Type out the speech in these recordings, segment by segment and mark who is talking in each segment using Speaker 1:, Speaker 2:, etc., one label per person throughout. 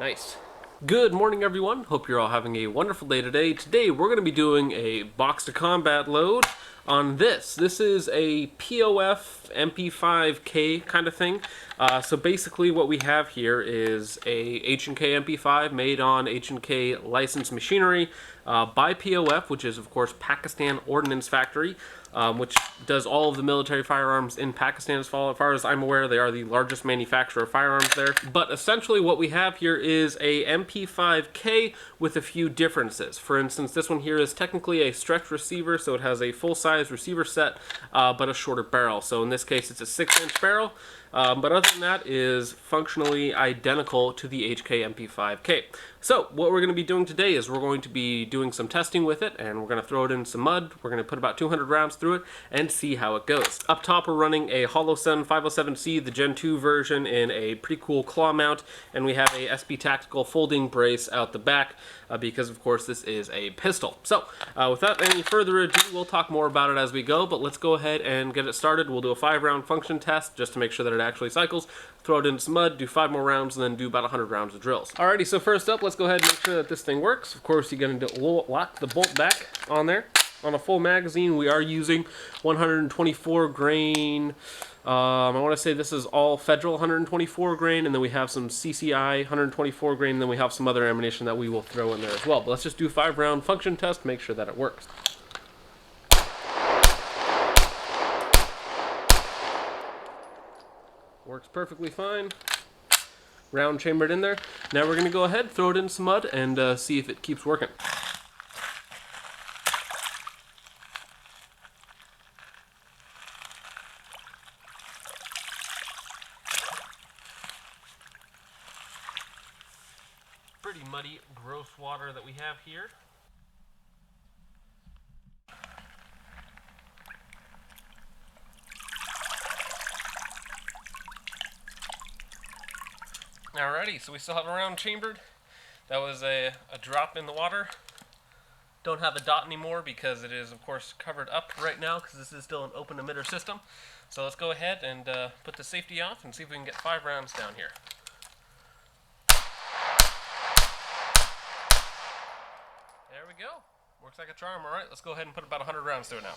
Speaker 1: Nice. Good morning, everyone. Hope you're all having a wonderful day today. Today we're going to be doing a box to combat load on this. This is a POF MP5k kind of thing. So basically what we have here is a H&K MP5 made on H&K licensed machinery by POF, which is of course Pakistan Ordinance Factory, which does all of the military firearms in Pakistan as far as I'm aware. They are the largest manufacturer of firearms there. But essentially what we have here is a MP5k with a few differences. For instance, this one here is technically a stretch receiver, so it has a full-size receiver set, but a shorter barrel. So in this case it's a 6-inch barrel. But other than that, is functionally identical to the H&K MP5k. So what we're going to be doing today is we're going to be doing some testing with it, and we're going to throw it in some mud. We're going to put about 200 rounds through it and see how it goes. Up top we're running a Holosun 507C, the Gen 2 version, in a pretty cool claw mount, and we have a SB Tactical folding brace out the back because of course this is a pistol. So without any further ado, we'll talk more about it as we go, but let's go ahead and get it started. We'll do a 5-round function test just to make sure that it actually cycles, throw it in some mud, do 5 more rounds, and then do about 100 rounds of drills. Alrighty, so first up, let's go ahead and make sure that this thing works. Of course, you're going to lock the bolt back on there. On a full magazine, we are using 124 grain. I want to say this is all federal 124 grain, and then we have some CCI 124 grain, and then we have some other ammunition that we will throw in there as well. But let's just do a 5-round function test, make sure that it works. Works perfectly fine. Round chambered in there. Now we're going to go ahead, throw it in some mud, and see if it keeps working. Pretty muddy, gross water that we have here. Alrighty, so we still have a round chambered. That was a drop in the water. Don't have a dot anymore because it is of course covered up right now because this is still an open emitter system. So let's go ahead and put the safety off and see if we can get 5 rounds down here. There we go. Works like a charm. Alright, let's go ahead and put about 100 rounds through it now.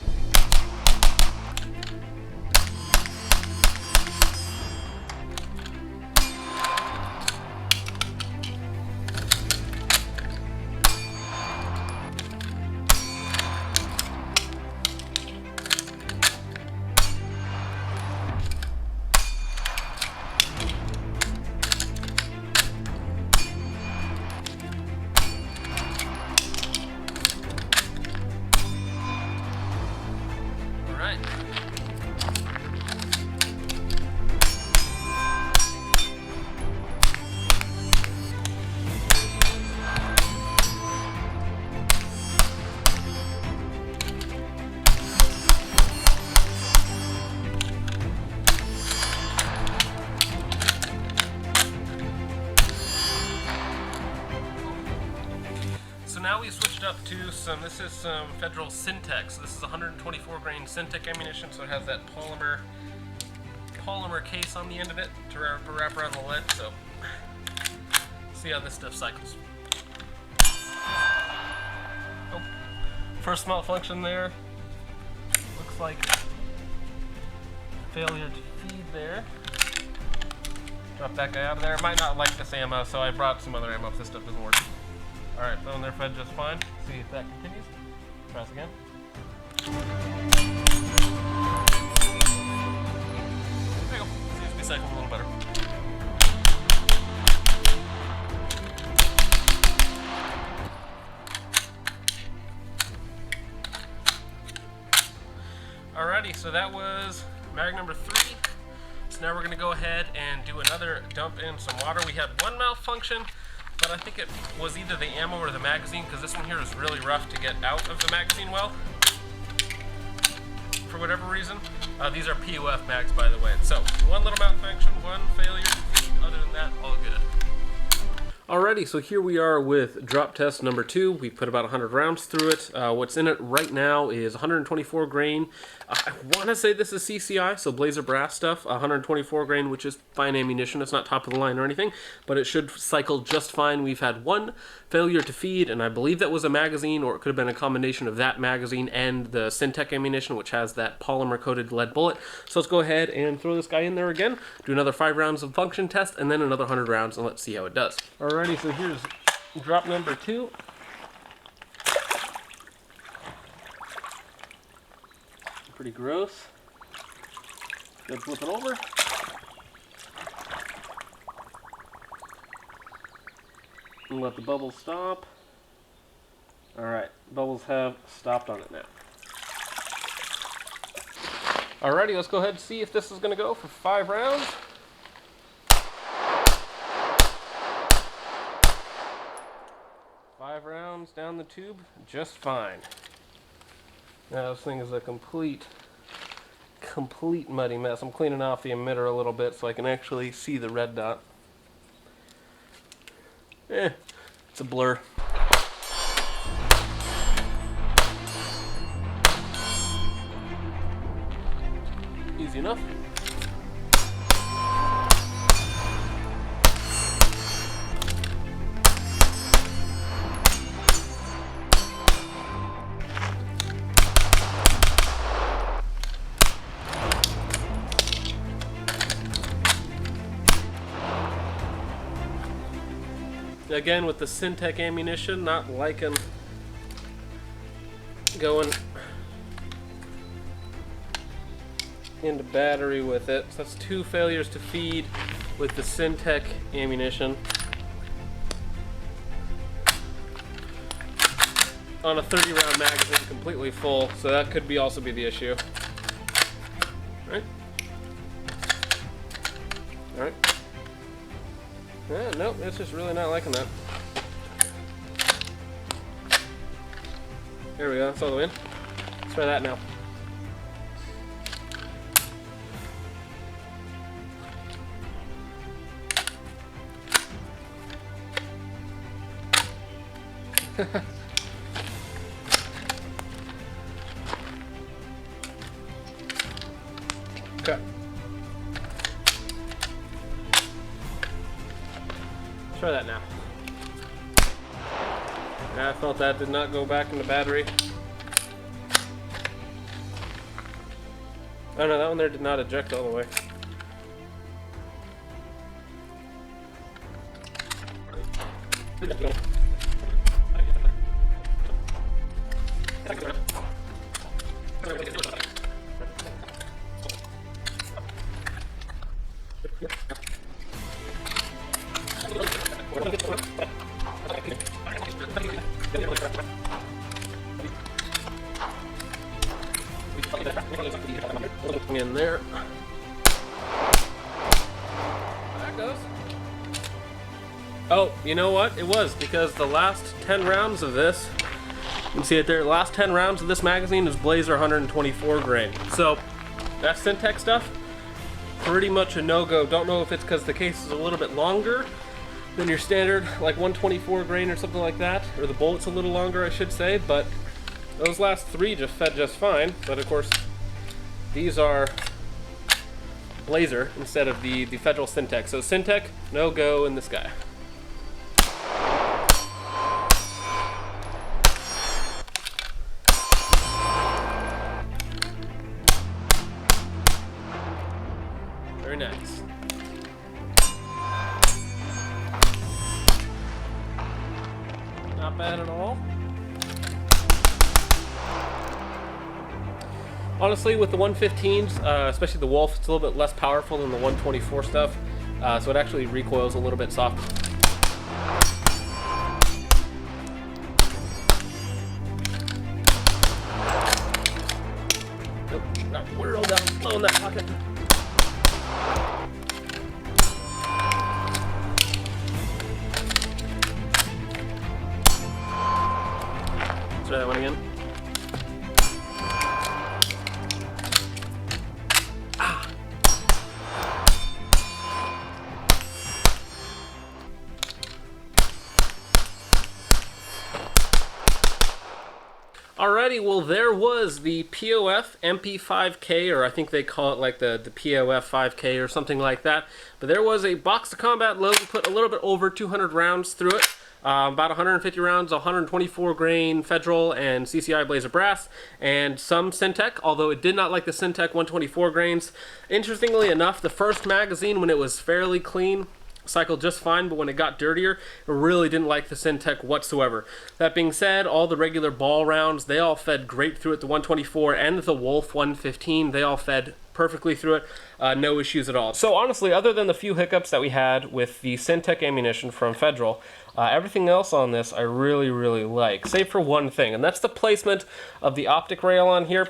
Speaker 1: So now we switched up to this is some federal Centac. So this is 124 grain Centac ammunition, so it has that polymer case on the end of it to wrap around the lead. So see how this stuff cycles. Oh, first malfunction there. Looks like failure to feed there. Drop that guy out of there. Might not like this ammo, so I brought some other ammo if this stuff doesn't work. Alright, phone there fed just fine. See if that continues. Try this again. There you go. Seems to be cycling a little better. Alrighty, so that was mag number 3. So now we're going to go ahead and do another dump in some water. We had one malfunction, but I think it was either the ammo or the magazine, because this one here is really rough to get out of the magazine well, for whatever reason. These are POF mags, by the way. So one little malfunction, one failure. Other than that, all good. Alrighty, so here we are with drop test number 2. We put about 100 rounds through it. What's in it right now is 124 grain. I want to say this is CCI, so Blazer Brass stuff. 124 grain, which is fine ammunition. It's not top of the line or anything, but it should cycle just fine. We've had one failure to feed, and I believe that was a magazine, or it could have been a combination of that magazine and the Centac ammunition, which has that polymer-coated lead bullet. So let's go ahead and throw this guy in there again, do another 5 rounds of function test, and then another 100 rounds, and let's see how it does. Alrighty, so here's drop number 2. Pretty gross. Good, flip it over. And let the bubbles stop. Alright, bubbles have stopped on it now. Alrighty, let's go ahead and see if this is going to go for 5 rounds. Five rounds down the tube, just fine. Now this thing is a complete muddy mess. I'm cleaning off the emitter a little bit so I can actually see the red dot. It's a blur. Easy enough. Again, with the Centac ammunition, not liking going into battery with it. So that's 2 failures to feed with the Centac ammunition on a 30-round magazine completely full, so that could also be the issue. Alright. Alright. Yeah, nope, it's just really not liking that. There we go, that's all the way in. Let's try that now. Okay. Try that now. Yeah, I felt that did not go back in the battery. Oh no, that one there did not eject all the way. In there. That goes. Oh, you know what? It was because the last 10 rounds of this, you can see it there, the last 10 rounds of this magazine is Blazer 124 grain. So that Centac stuff, pretty much a no-go. Don't know if it's because the case is a little bit longer than your standard, like 124 grain or something like that, or the bullet's a little longer, I should say, but those last 3 just fed just fine. But of course, these are Blazer instead of the federal Centac. So Centac, no go in this guy. Very nice. Not bad at all. Honestly, with the 115s, especially the Wolf, it's a little bit less powerful than the 124 stuff, so it actually recoils a little bit softer. Nope, not whirl down low in that pocket. Let's try that one again. Alrighty, well there was the POF MP5k, or I think they call it like the POF 5k or something like that. But there was a box to combat load. We put a little bit over 200 rounds through it. About 150 rounds, 124 grain Federal and CCI blaze of brass, and some Centac, although it did not like the Centac 124 grains. Interestingly enough, the first magazine, when it was fairly clean, cycled just fine, but when it got dirtier, it really didn't like the Centac whatsoever. That being said, all the regular ball rounds, they all fed great through it. The 124 and the Wolf 115, they all fed perfectly through it. No issues at all. So honestly, other than the few hiccups that we had with the Centac ammunition from Federal, everything else on this I really like, save for one thing, and that's the placement of the optic rail on here.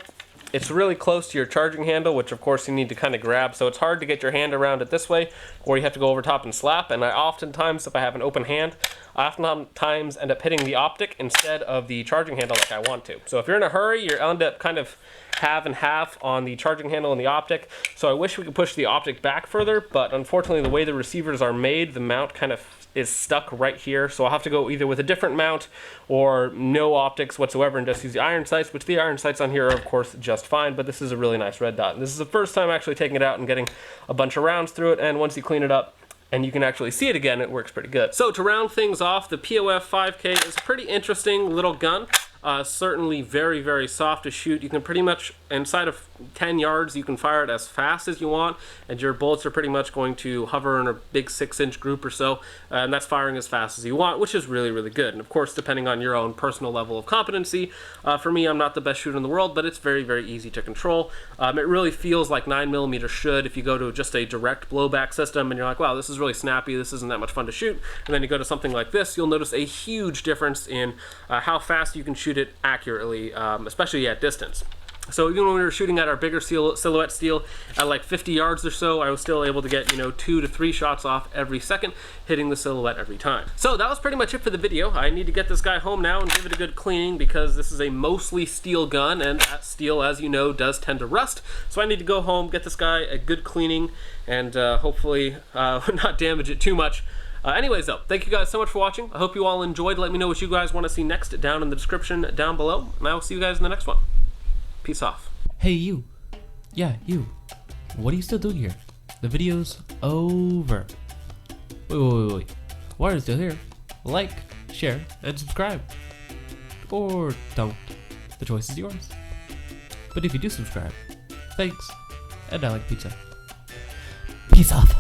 Speaker 1: It's really close to your charging handle, which of course you need to kind of grab, so it's hard to get your hand around it this way, or you have to go over top and slap, and I oftentimes, if I have an open hand, I oftentimes end up hitting the optic instead of the charging handle like I want to. So if you're in a hurry, you end up kind of half and half on the charging handle and the optic. So I wish we could push the optic back further, but unfortunately the way the receivers are made, the mount kind of is stuck right here, so I'll have to go either with a different mount or no optics whatsoever and just use the iron sights, which the iron sights on here are of course just fine, but this is a really nice red dot. And this is the first time actually taking it out and getting a bunch of rounds through it, and once you clean it up and you can actually see it again, it works pretty good. So to round things off, the POF 5K is a pretty interesting little gun. Certainly very soft to shoot. You can pretty much, inside of 10 yards, you can fire it as fast as you want, and your bullets are pretty much going to hover in a big 6-inch group or so, and that's firing as fast as you want, which is really good. And of course, depending on your own personal level of competency, for me, I'm not the best shooter in the world, but it's very easy to control. It really feels like 9mm should if you go to just a direct blowback system and you're like, wow, this is really snappy, this isn't that much fun to shoot, and then you go to something like this, you'll notice a huge difference in how fast you can shoot it accurately, especially at distance. So even when we were shooting at our bigger silhouette steel at like 50 yards or so, I was still able to get, 2 to 3 shots off every second, hitting the silhouette every time. So that was pretty much it for the video. I need to get this guy home now and give it a good cleaning because this is a mostly steel gun, and that steel, as you know, does tend to rust. So I need to go home, get this guy a good cleaning, and hopefully not damage it too much. Anyways though, thank you guys so much for watching. I hope you all enjoyed. Let me know what you guys want to see next down in the description down below, and I will see you guys in the next one. Peace off.
Speaker 2: Hey you. Yeah, you. What are you still doing here? The video's over. Wait. Why are you still here? Like, share, and subscribe. Or don't. The choice is yours. But if you do subscribe, thanks. And I like pizza. Peace off.